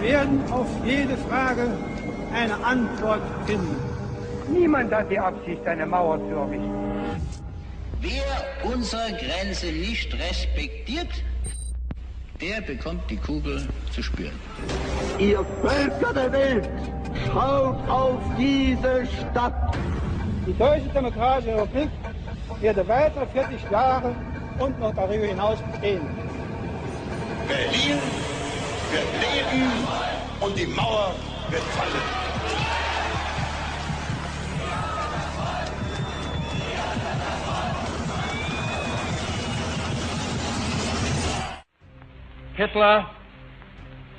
Wir werden auf jede Frage eine Antwort finden. Niemand hat die Absicht, eine Mauer zu errichten. Wer unsere Grenze nicht respektiert, der bekommt die Kugel zu spüren. Ihr Völker der Welt, schaut auf diese Stadt. Die Deutsche Demokratische Republik wird weitere 40 Jahre und noch darüber hinaus bestehen. Berlin wird leben und die Mauer wird fallen. Hitler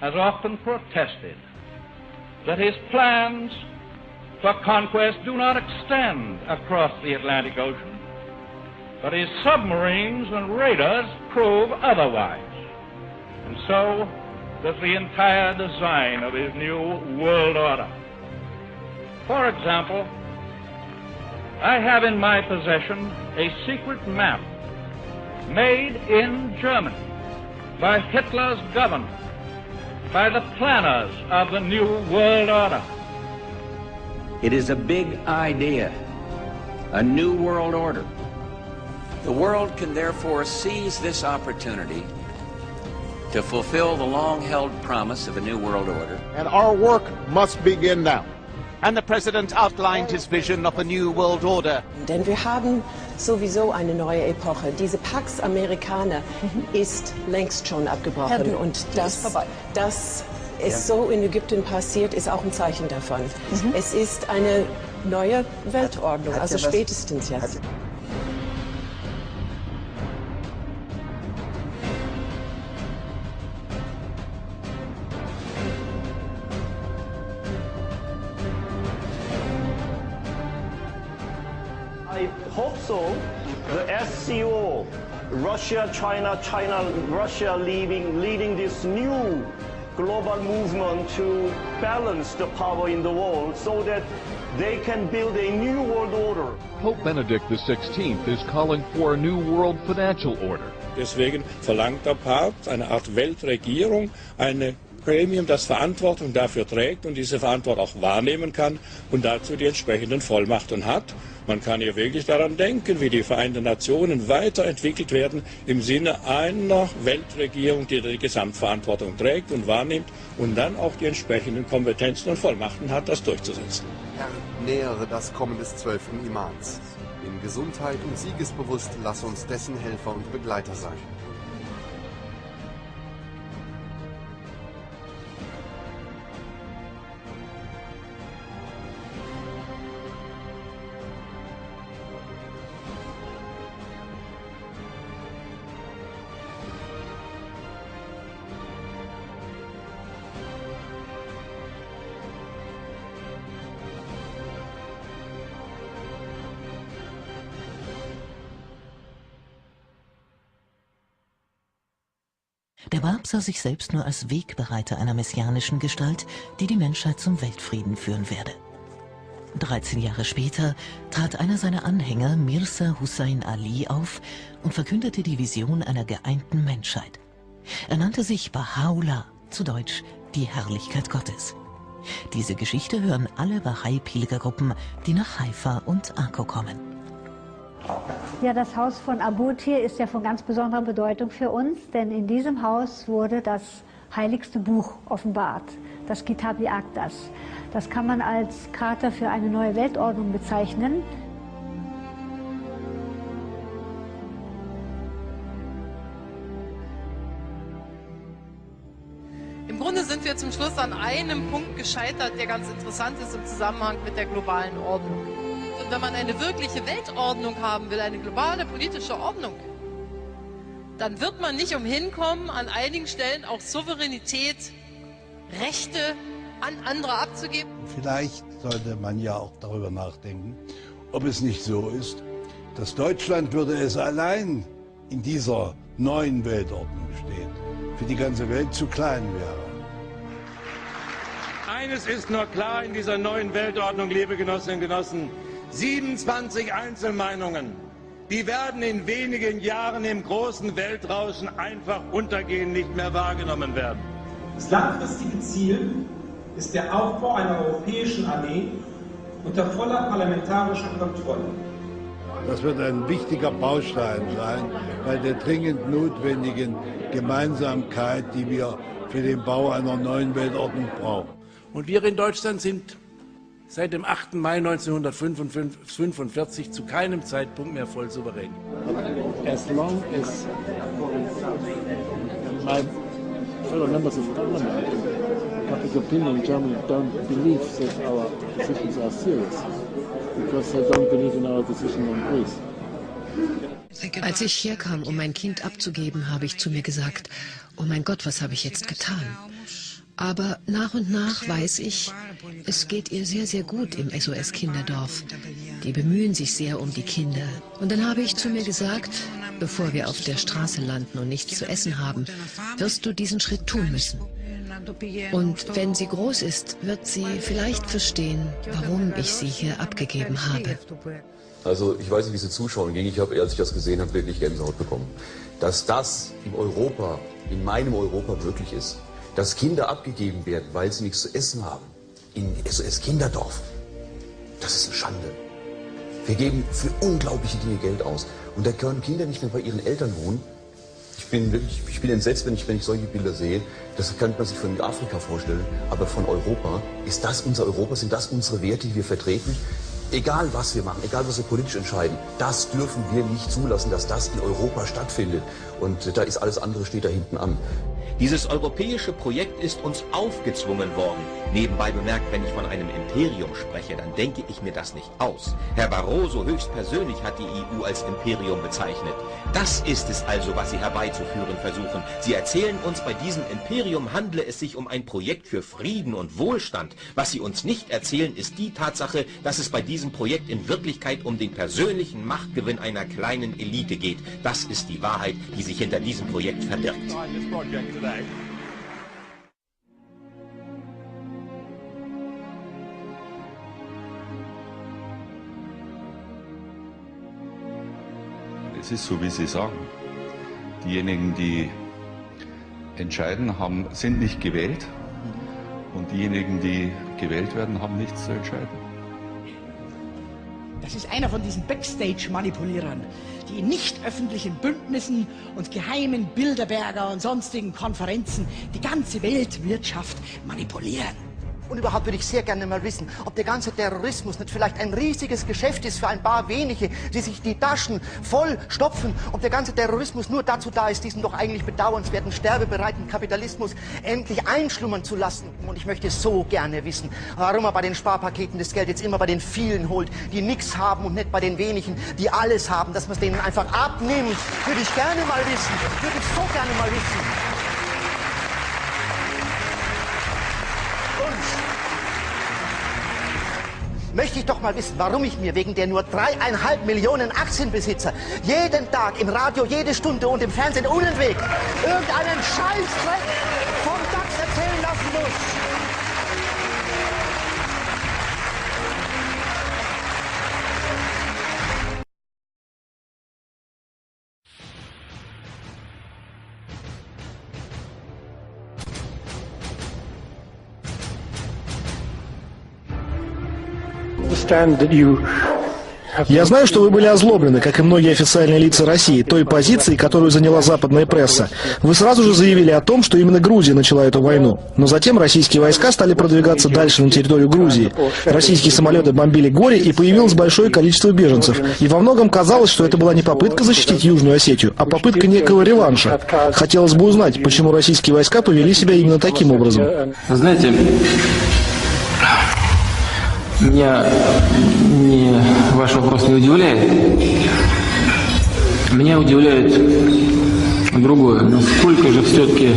has often protested that his plans for conquest do not extend across the Atlantic Ocean, but his submarines and raiders prove otherwise. And so does the entire design of his new world order. For example, I have in my possession a secret map made in Germany by Hitler's government, by the planners of the New World Order. It is a big idea, a new world order. The world can therefore seize this opportunity to fulfill the long-held promise of a new world order. And our work must begin now. And the President outlined his vision of a new world order. Denn wir haben sowieso eine neue Epoche. Diese Pax Americana ist längst schon abgebrochen. Und das ist so in Ägypten passiert, ist auch ein Zeichen davon. Es ist eine neue Weltordnung, also spätestens jetzt. I hope so. The SCO, Russia, China, Russia leading this new global movement to balance the power in the world so that they can build a new world order. Pope Benedict XVI is calling for a new world financial order. Deswegen verlangt der Papst eine Art Weltregierung, eine Gremium, das Verantwortung dafür trägt und diese Verantwortung auch wahrnehmen kann und dazu die entsprechenden Vollmachten hat. Man kann hier wirklich daran denken, wie die Vereinten Nationen weiterentwickelt werden im Sinne einer Weltregierung, die die Gesamtverantwortung trägt und wahrnimmt und dann auch die entsprechenden Kompetenzen und Vollmachten hat, das durchzusetzen. Herr, nähere das Kommen des 12. Imams. In Gesundheit und siegesbewusst lass uns dessen Helfer und Begleiter sein. Der Papst sah sich selbst nur als Wegbereiter einer messianischen Gestalt, die die Menschheit zum Weltfrieden führen werde. 13 Jahre später trat einer seiner Anhänger, Mirza Hussein Ali, auf und verkündete die Vision einer geeinten Menschheit. Er nannte sich Baha'u'llah, zu Deutsch die Herrlichkeit Gottes. Diese Geschichte hören alle Bahai-Pilgergruppen, die nach Haifa und Akko kommen. Ja, das Haus von Abud hier ist ja von ganz besonderer Bedeutung für uns, denn in diesem Haus wurde das heiligste Buch offenbart, das Kitab al-Aqdas. Das kann man als Charta für eine neue Weltordnung bezeichnen. Im Grunde sind wir zum Schluss an einem Punkt gescheitert, der ganz interessant ist im Zusammenhang mit der globalen Ordnung. Und wenn man eine wirkliche Weltordnung haben will, eine globale politische Ordnung, dann wird man nicht umhin kommen, an einigen Stellen auch Souveränität, Rechte an andere abzugeben. Vielleicht sollte man ja auch darüber nachdenken, ob es nicht so ist, dass Deutschland, würde es allein in dieser neuen Weltordnung stehen, für die ganze Welt zu klein wäre. Eines ist nur klar in dieser neuen Weltordnung, liebe Genossinnen und Genossen: 27 Einzelmeinungen, die werden in wenigen Jahren im großen Weltrauschen einfach untergehen, nicht mehr wahrgenommen werden. Das langfristige Ziel ist der Aufbau einer europäischen Armee unter voller parlamentarischer Kontrolle. Das wird ein wichtiger Baustein sein bei der dringend notwendigen Gemeinsamkeit, die wir für den Bau einer neuen Weltordnung brauchen. Und wir in Deutschland sind seit dem 8. Mai 1945 zu keinem Zeitpunkt mehr voll souverän. As long as my fellow members of parliament, public opinion in Germany don't believe that our decisions are serious, because they don't believe in our decision on Greece. Als ich herkam, um mein Kind abzugeben, habe ich zu mir gesagt, oh mein Gott, was habe ich jetzt getan? Aber nach und nach weiß ich, es geht ihr sehr, sehr gut im SOS-Kinderdorf. Die bemühen sich sehr um die Kinder. Und dann habe ich zu mir gesagt, bevor wir auf der Straße landen und nichts zu essen haben, wirst du diesen Schritt tun müssen. Und wenn sie groß ist, wird sie vielleicht verstehen, warum ich sie hier abgegeben habe. Also ich weiß nicht, wie es den Zuschauern ging. Ich habe, als ich das gesehen habe, wirklich Gänsehaut bekommen. Dass das in Europa, in meinem Europa wirklich ist, dass Kinder abgegeben werden, weil sie nichts zu essen haben, in SOS Kinderdorf, das ist eine Schande. Wir geben für unglaubliche Dinge Geld aus und da können Kinder nicht mehr bei ihren Eltern wohnen. Ich bin entsetzt, wenn ich solche Bilder sehe. Das kann man sich von Afrika vorstellen, aber von Europa. Ist das unser Europa? Sind das unsere Werte, die wir vertreten? Egal was wir machen, egal was wir politisch entscheiden, das dürfen wir nicht zulassen, dass das in Europa stattfindet. Und da ist alles andere, steht da hinten an. Dieses europäische Projekt ist uns aufgezwungen worden. Nebenbei bemerkt, wenn ich von einem Imperium spreche, dann denke ich mir das nicht aus. Herr Barroso höchstpersönlich hat die EU als Imperium bezeichnet. Das ist es also, was Sie herbeizuführen versuchen. Sie erzählen uns, bei diesem Imperium handle es sich um ein Projekt für Frieden und Wohlstand. Was Sie uns nicht erzählen, ist die Tatsache, dass es bei diesem Projekt in Wirklichkeit um den persönlichen Machtgewinn einer kleinen Elite geht. Das ist die Wahrheit, die sich hinter diesem Projekt verbirgt. Es ist so, wie Sie sagen. Diejenigen, die entscheiden, sind nicht gewählt. Und diejenigen, die gewählt werden, haben nichts zu entscheiden. Das ist einer von diesen Backstage-Manipulierern, die in nicht öffentlichen Bündnissen und geheimen Bilderberger und sonstigen Konferenzen die ganze Weltwirtschaft manipulieren. Und überhaupt würde ich sehr gerne mal wissen, ob der ganze Terrorismus nicht vielleicht ein riesiges Geschäft ist für ein paar wenige, die sich die Taschen voll stopfen, ob der ganze Terrorismus nur dazu da ist, diesen doch eigentlich bedauernswerten, sterbebereiten Kapitalismus endlich einschlummern zu lassen. Und ich möchte so gerne wissen, warum er bei den Sparpaketen das Geld jetzt immer bei den vielen holt, die nichts haben und nicht bei den wenigen, die alles haben, dass man es denen einfach abnimmt. Würde ich gerne mal wissen, würde ich so gerne mal wissen. Möchte ich doch mal wissen, warum ich mir wegen der nur 3,5 Millionen Aktienbesitzer jeden Tag im Radio, jede Stunde und im Fernsehen unentwegt irgendeinen Scheißdreck vom DAX erzählen lassen muss. Я знаю, что вы были озлоблены, как и многие официальные лица России, той позицией, которую заняла западная пресса. Вы сразу же заявили о том, что именно Грузия начала эту войну. Но затем российские войска стали продвигаться дальше на территорию Грузии. Российские самолеты бомбили горе, и появилось большое количество беженцев. И во многом казалось, что это была не попытка защитить Южную Осетию, а попытка некого реванша. Хотелось бы узнать, почему российские войска повели себя именно таким образом. Знаете, меня ваш вопрос не удивляет. Меня удивляет другое. Насколько же все-таки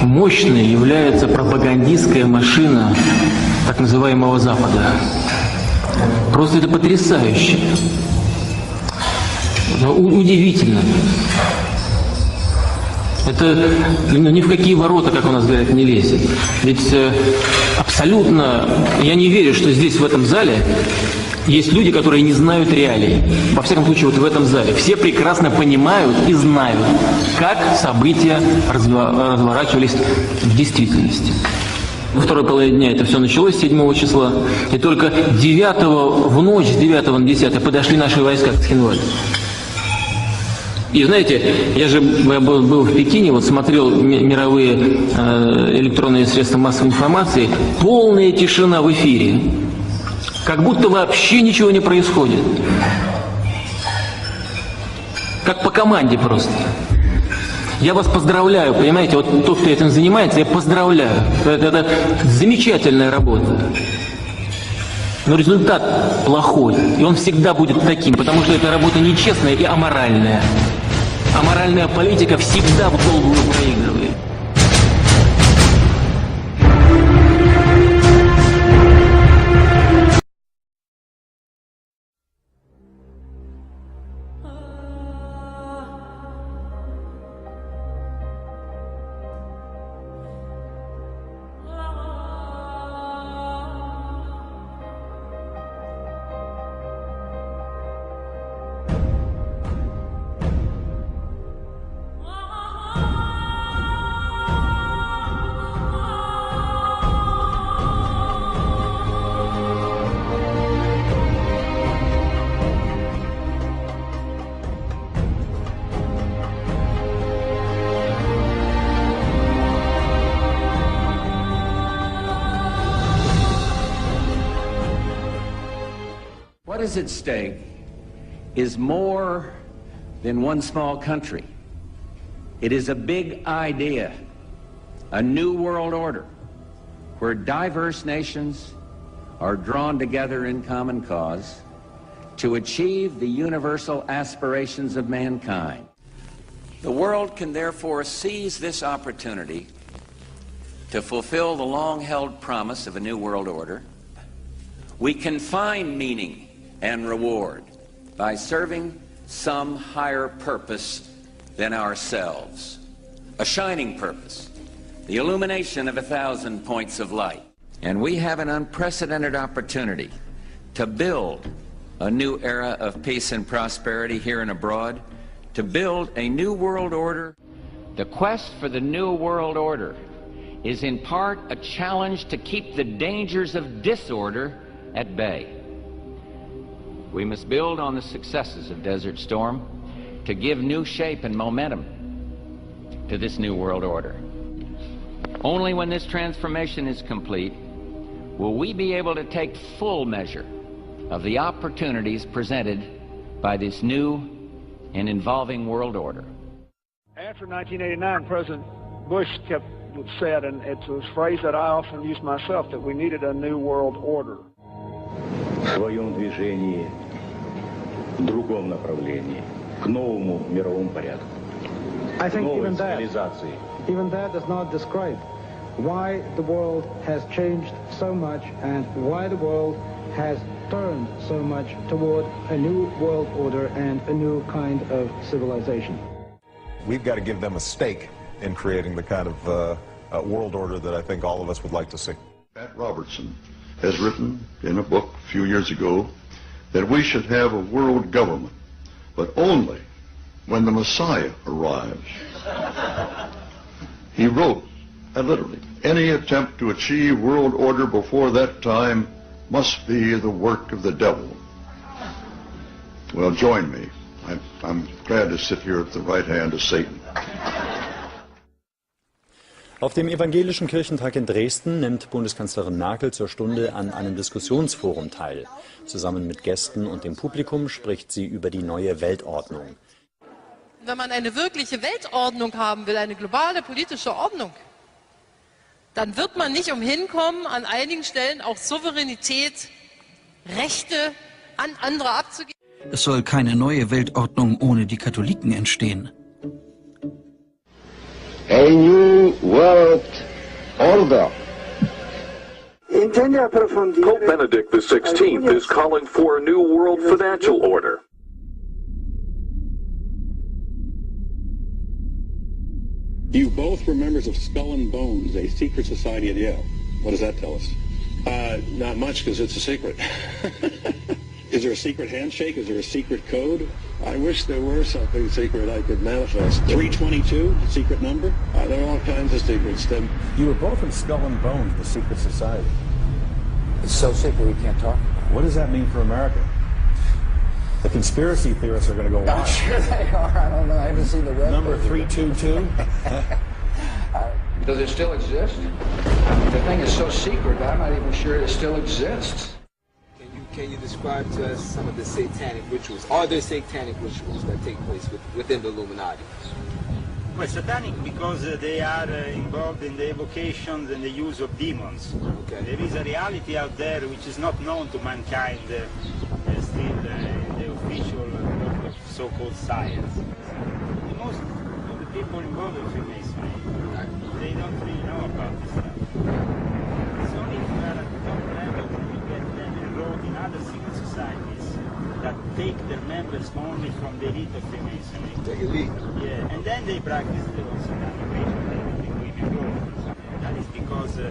мощной является пропагандистская машина так называемого Запада. Просто это потрясающе. Удивительно. Это ни в какие ворота, как у нас говорят, не лезет. Ведь абсолютно, я не верю, что здесь, в этом зале, Есть люди, которые не знают реалий. Во всяком случае, вот в этом зале. Все прекрасно понимают и знают, как события разворачивались в действительности. Во второй половине дня это все началось, 7 числа. И только 9 в ночь, с 9 на 10 подошли наши войска к Цхинвалю. И знаете, я был в Пекине, вот смотрел мировые электронные средства массовой информации, полная тишина в эфире. Как будто вообще ничего не происходит. Как по команде просто. Я вас поздравляю, понимаете, вот тот, кто этим занимается, я поздравляю. Это замечательная работа. Но результат плохой, и он всегда будет таким, потому что эта работа нечестная и аморальная. Аморальная политика всегда в долгую проигрывает. What is at stake is more than one small country. It is a big idea, a new world order, where diverse nations are drawn together in common cause to achieve the universal aspirations of mankind. The world can therefore seize this opportunity to fulfill the long-held promise of a new world order. We can find meaning and reward by serving some higher purpose than ourselves. A shining purpose, the illumination of 1,000 points of light. And we have an unprecedented opportunity to build a new era of peace and prosperity here and abroad, to build a new world order. The quest for the new world order is in part a challenge to keep the dangers of disorder at bay. We must build on the successes of Desert Storm to give new shape and momentum to this new world order. Only when this transformation is complete will we be able to take full measure of the opportunities presented by this new and evolving world order. After 1989, President Bush said, and it's a phrase that I often use myself, that we needed a new world order. В своем движении в другом направлении, к новому мировому порядку, I think новой цивилизации. Even that does not describe why the world has changed so much and why the world has turned so much toward a new world order and a new kind of civilization. We've got to give them a stake in creating the kind of world order that I think all of us would like to see. Pat Robertson has written in a book a few years ago that we should have a world government, but only when the Messiah arrives. He wrote, literally, any attempt to achieve world order before that time must be the work of the devil. Well, join me. I'm glad to sit here at the right hand of Satan. Auf dem Evangelischen Kirchentag in Dresden nimmt Bundeskanzlerin Merkel zur Stunde an einem Diskussionsforum teil. Zusammen mit Gästen und dem Publikum spricht sie über die neue Weltordnung. Wenn man eine wirkliche Weltordnung haben will, eine globale politische Ordnung, dann wird man nicht umhin kommen, an einigen Stellen auch Souveränität, Rechte an andere abzugeben. Es soll keine neue Weltordnung ohne die Katholiken entstehen. A new world order. Pope Benedict XVI is calling for a new world financial order. You both were members of Skull and Bones, a secret society at Yale. What does that tell us? Not much, because it's a secret. Is there a secret handshake? Is there a secret code? I wish there were something secret I could manifest. 322, the secret number? There are all kinds of secrets. You were both in Skull and Bones, the secret society. It's so secret we can't talk. What does that mean for America? The conspiracy theorists are going to go wild. I'm sure they are. I don't know. I haven't seen the web. Number 322? Does it still exist? The thing is so secret, I'm not even sure it still exists. Can you describe to us some of the satanic rituals? Are there satanic rituals that take place within the Illuminati? Well, satanic because they are involved in the evocations and the use of demons. Okay. There is a reality out there which is not known to mankind still in the official so-called science. Most of the people involved in Freemasonry, they don't really know about this stuff. It's only if you are at the top level that you get them enrolled in other secret societies that take their members only from the elite of Freemasonry. The elite? Yeah, and then they practice the satanic rituals and everything we enroll. That is because the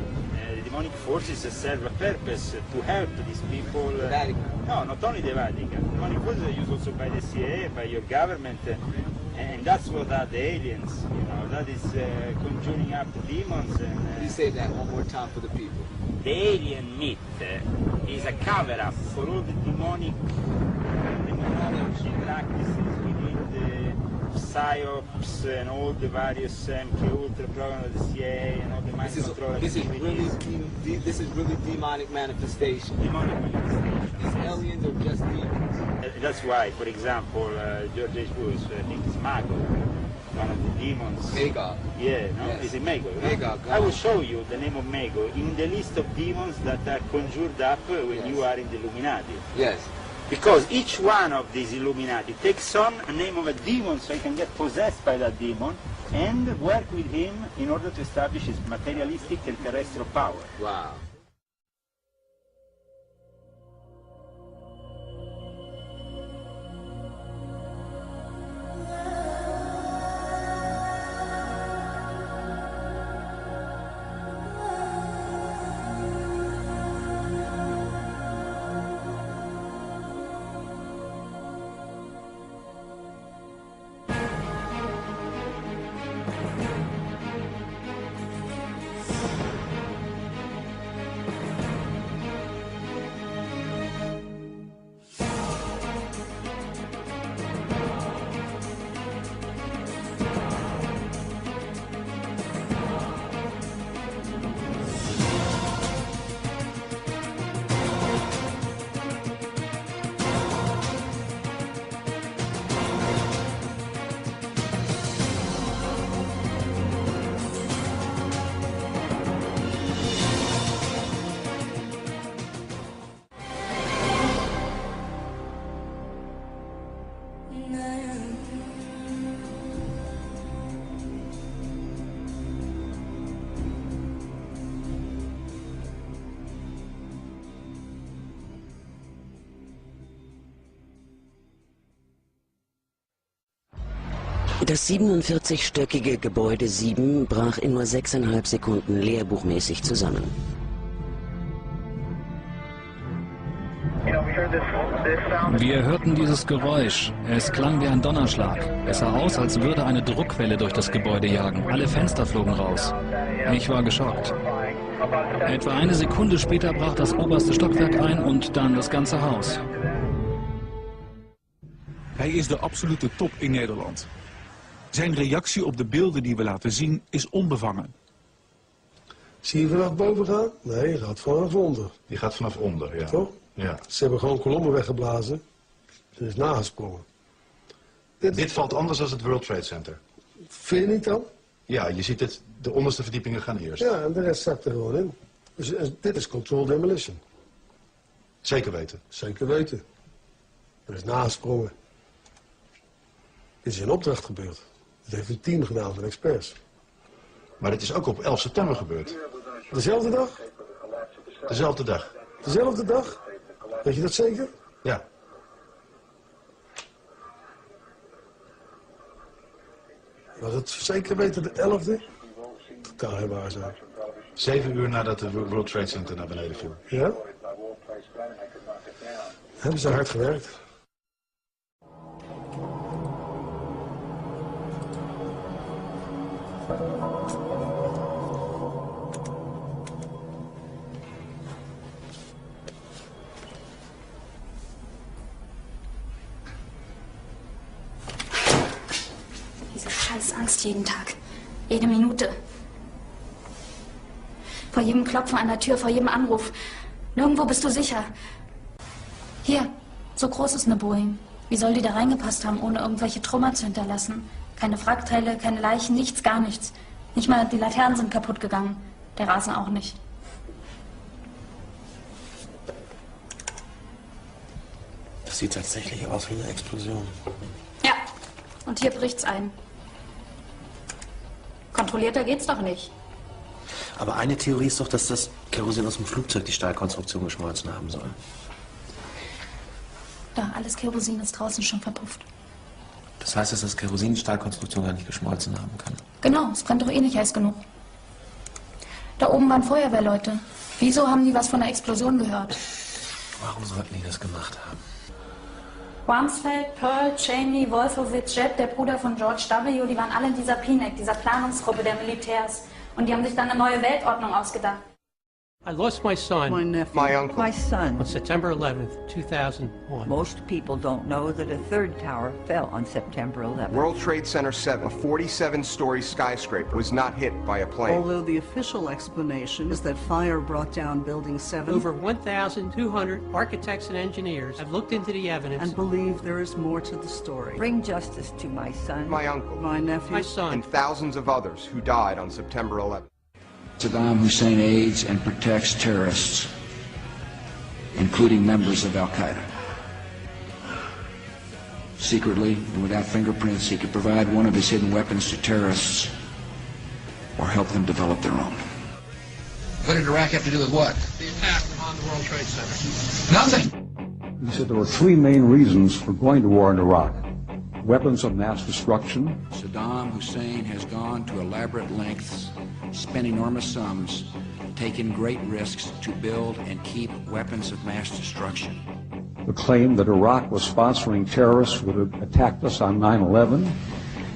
demonic forces serve a purpose to help these people. The Vatican? No, not only the Vatican. Demonic forces are used also by the CIA, by your government, and that's what are the aliens. You know, that is conjuring up the demons. And, Can you say that one more time for the people? The alien myth is a cover-up for all the demonic demonology practices within the PSYOPs and all the various MK Ultra programs of the CIA and all the mind control activities. This is really demonic manifestation. Demonic manifestation. These aliens are just demons. That's why, for example, George H. Bush, I think it's Magog, one of the demons. Magog. Yeah, no? Yes. Is it Magog? Magog. I will show you the name of Magog in the list of demons that are conjured up when you are in the Illuminati. Yes. Because each one of these Illuminati takes on a name of a demon so he can get possessed by that demon and work with him in order to establish his materialistic and terrestrial power. Wow. Das 47-stöckige Gebäude 7 brach in nur 6,5 Sekunden lehrbuchmäßig zusammen. Wir hörten dieses Geräusch. Es klang wie ein Donnerschlag. Es sah aus, als würde eine Druckwelle durch das Gebäude jagen. Alle Fenster flogen raus. Ich war geschockt. Etwa eine Sekunde später brach das oberste Stockwerk ein und dann das ganze Haus. Hij is de absolute top in Nederland. Zijn reactie op de beelden die we laten zien is onbevangen. Zie je vanaf boven gaan? Nee, je gaat vanaf onder. Die gaat vanaf onder, ja. Toch? Ja. Ze hebben gewoon kolommen weggeblazen. Ze is nagesprongen. Dit valt anders dan het World Trade Center. Vind je niet dan? Ja, je ziet het, de onderste verdiepingen gaan eerst. Ja, en de rest zakt er gewoon in. Dus dit is controlled demolition. Zeker weten? Zeker weten. Er is nagesprongen. Dit is in opdracht gebeurd. Dat heeft een team gedaan van experts. Maar dit is ook op 11 september gebeurd. Dezelfde dag? Dezelfde dag. Dezelfde dag? Weet je dat zeker? Ja. Was het zeker weten de 11e? Totaal helemaal zo. 7 uur nadat de World Trade Center naar beneden viel. Ja? Hebben ze hard gewerkt. Diese scheiß Angst jeden Tag. Jede Minute. Vor jedem Klopfen an der Tür, vor jedem Anruf. Nirgendwo bist du sicher. Hier, so groß ist eine Boeing. Wie soll die da reingepasst haben, ohne irgendwelche Trümmer zu hinterlassen? Keine Wrackteile, keine Leichen, nichts, gar nichts. Nicht mal die Laternen sind kaputt gegangen. Der Rasen auch nicht. Das sieht tatsächlich aus wie eine Explosion. Ja, und hier bricht's ein. Kontrollierter geht's doch nicht. Aber eine Theorie ist doch, dass das Kerosin aus dem Flugzeug die Stahlkonstruktion geschmolzen haben soll. Da, alles Kerosin ist draußen schon verpufft. Das heißt, dass das Kerosin die Stahlkonstruktion gar nicht geschmolzen haben kann. Genau, es brennt doch eh nicht heiß genug. Da oben waren Feuerwehrleute. Wieso haben die was von der Explosion gehört? Warum sollten die das gemacht haben? Rumsfeld, Pearl, Cheney, Wolfowitz, Jeb, der Bruder von George W., die waren alle in dieser PNEC, dieser Planungsgruppe der Militärs. Und die haben sich dann eine neue Weltordnung ausgedacht. I lost my son. My nephew. My uncle. My son. On September 11th, 2001. Most people don't know that a third tower fell on September 11th. World Trade Center 7, a 47-story skyscraper, was not hit by a plane. Although the official explanation is that fire brought down Building 7. Over 1,200 architects and engineers have looked into the evidence and believe there is more to the story. Bring justice to my son. My uncle. My nephew. My son. And thousands of others who died on September 11th. Saddam Hussein aids and protects terrorists, including members of Al-Qaeda. Secretly, and without fingerprints, he could provide one of his hidden weapons to terrorists or help them develop their own. What did Iraq have to do with what? The attack on the World Trade Center. Nothing. He said there were three main reasons for going to war in Iraq. Weapons of mass destruction. Saddam Hussein has gone to elaborate lengths, spent enormous sums, taken great risks to build and keep weapons of mass destruction. The claim that Iraq was sponsoring terrorists who had attacked us on 9/11.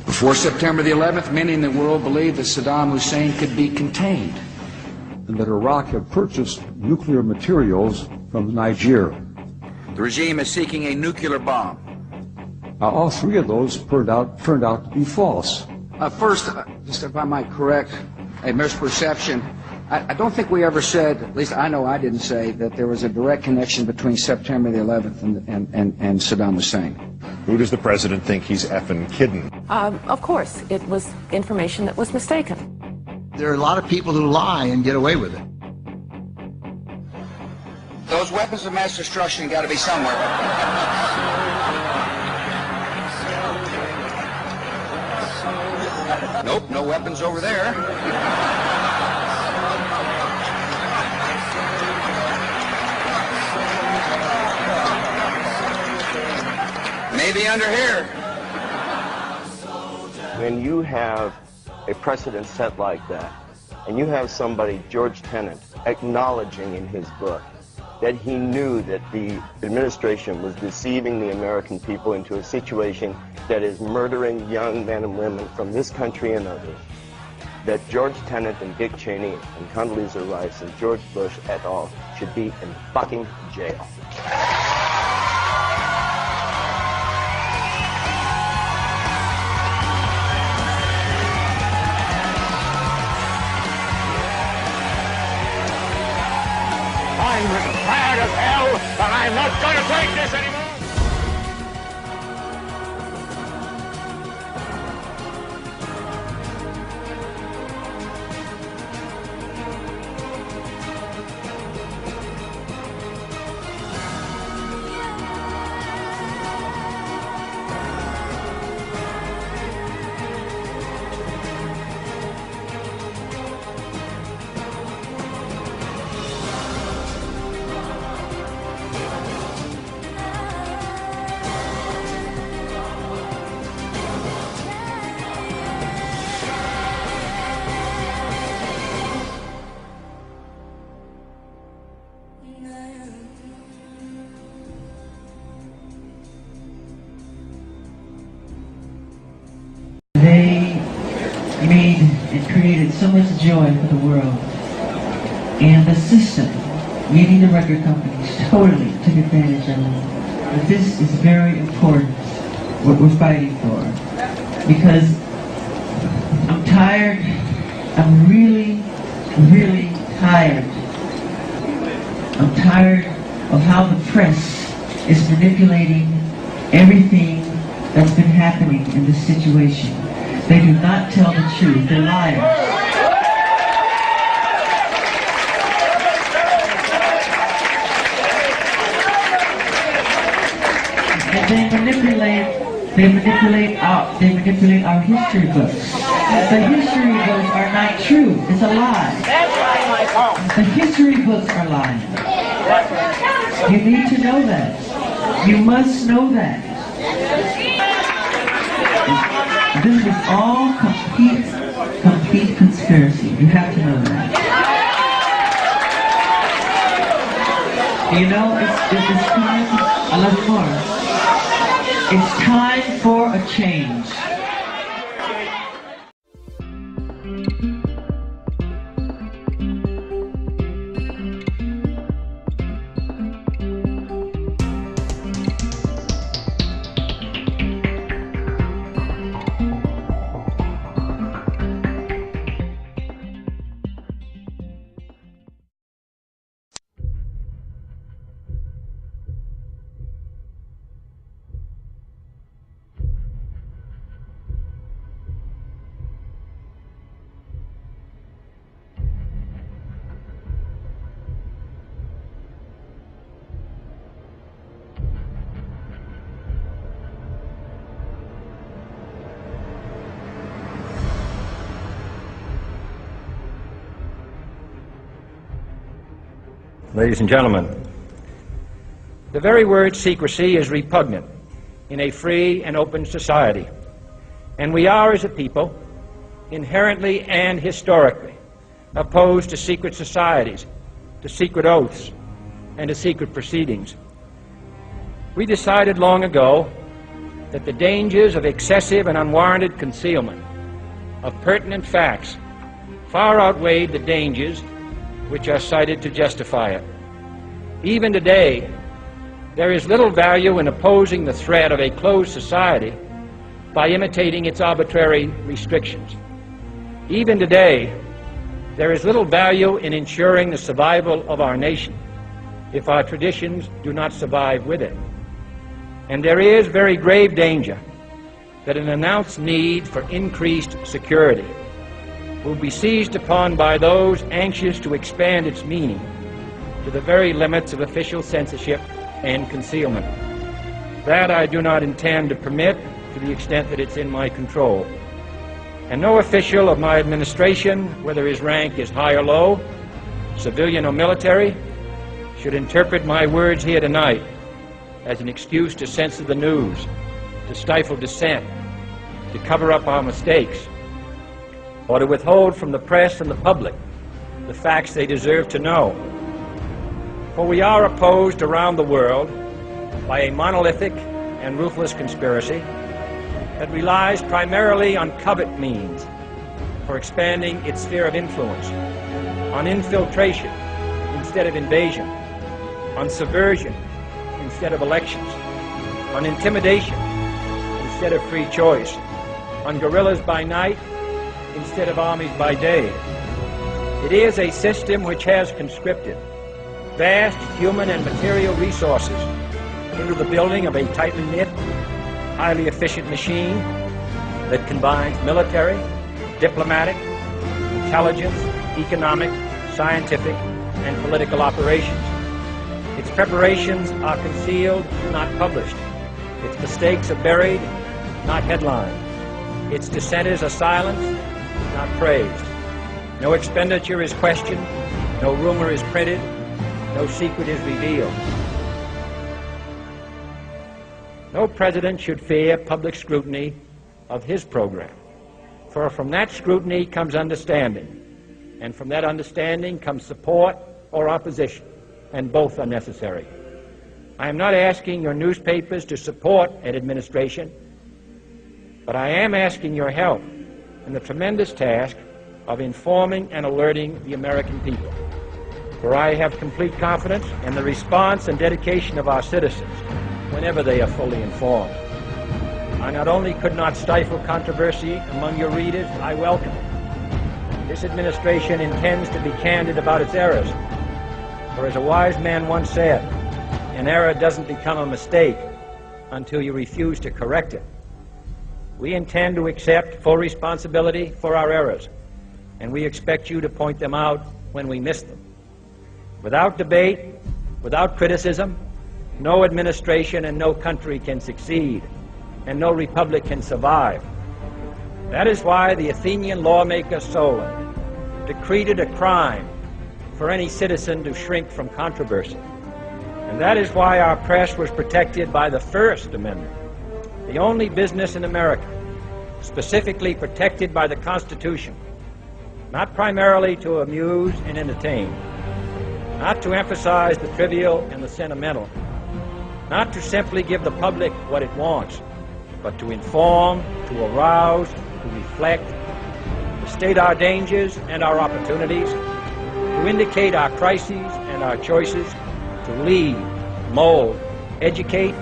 Before September the 11th, many in the world believed that Saddam Hussein could be contained. And that Iraq had purchased nuclear materials from Niger. The regime is seeking a nuclear bomb. All three of those turned out to be false. First, just if I might correct a misperception, I don't think we ever said, at least I know I didn't say, that there was a direct connection between September the 11th and Saddam Hussein. Who does the president think he's effing kidding? Of course, it was information that was mistaken. There are a lot of people who lie and get away with it. Those weapons of mass destruction got to be somewhere. Nope, no weapons over there. Maybe under here. When you have a precedent set like that, and you have somebody, George Tenet, acknowledging in his book that he knew that the administration was deceiving the American people into a situation that is murdering young men and women from this country and others, that George Tenet and Dick Cheney and Condoleezza Rice and George Bush et al. Should be in fucking jail. I'm tired as hell, and I'm not going to take this anymore! made and created so much joy for the world. And the system, meaning the record companies, totally took advantage of it. But this is very important, what we're fighting for. Because I'm tired, I'm really, really tired. I'm tired of how the press is manipulating everything that's been happening in this situation. They do not tell the truth, they're liars. And they manipulate our history books. The history books are not true. It's a lie. The history books are lying. You need to know that. You must know that. This is all complete conspiracy. You have to know that. You know, it's time. I love you more. It's time for a change. Ladies and gentlemen, the very word secrecy is repugnant in a free and open society, and we are, as a people, inherently and historically opposed to secret societies, to secret oaths, and to secret proceedings. We decided long ago that the dangers of excessive and unwarranted concealment of pertinent facts far outweighed the dangers which are cited to justify it. Even today, there is little value in opposing the threat of a closed society by imitating its arbitrary restrictions. Even today, there is little value in ensuring the survival of our nation if our traditions do not survive with it. And there is very grave danger that an announced need for increased security will be seized upon by those anxious to expand its meaning to the very limits of official censorship and concealment. That I do not intend to permit to the extent that it's in my control. And no official of my administration, whether his rank is high or low, civilian or military, should interpret my words here tonight as an excuse to censor the news, to stifle dissent, to cover up our mistakes, or to withhold from the press and the public the facts they deserve to know. For we are opposed around the world by a monolithic and ruthless conspiracy that relies primarily on covert means for expanding its sphere of influence, on infiltration instead of invasion, on subversion instead of elections, on intimidation instead of free choice, on guerrillas by night instead of armies by day. It is a system which has conscripted vast human and material resources into the building of a tightly knit, highly efficient machine that combines military, diplomatic, intelligence, economic, scientific, and political operations. Its preparations are concealed, not published. Its mistakes are buried, not headlined. Its dissenters are silenced, not praised. No expenditure is questioned, no rumor is printed, no secret is revealed. No president should fear public scrutiny of his program, for from that scrutiny comes understanding, and from that understanding comes support or opposition, and both are necessary. I am not asking your newspapers to support an administration, but I am asking your help in the tremendous task of informing and alerting the American people. For I have complete confidence in the response and dedication of our citizens whenever they are fully informed. I not only could not stifle controversy among your readers, I welcome it. This administration intends to be candid about its errors. For as a wise man once said, an error doesn't become a mistake until you refuse to correct it. We intend to accept full responsibility for our errors, and we expect you to point them out when we miss them. Without debate, without criticism, no administration and no country can succeed, and no republic can survive. That is why the Athenian lawmaker Solon decreed it a crime for any citizen to shrink from controversy. And that is why our press was protected by the First Amendment, the only business in America specifically protected by the Constitution, not primarily to amuse and entertain, not to emphasize the trivial and the sentimental, not to simply give the public what it wants, but to inform, to arouse, to reflect, to state our dangers and our opportunities, to indicate our crises and our choices, to lead, mold, educate,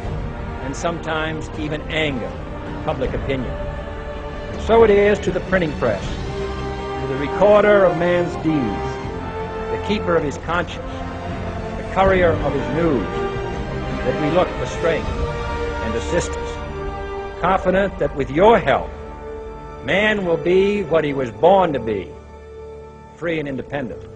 and sometimes even anger public opinion. And so it is to the printing press, to the recorder of man's deeds, the keeper of his conscience, the courier of his news, that we look for strength and assistance, confident that with your help, man will be what he was born to be, free and independent.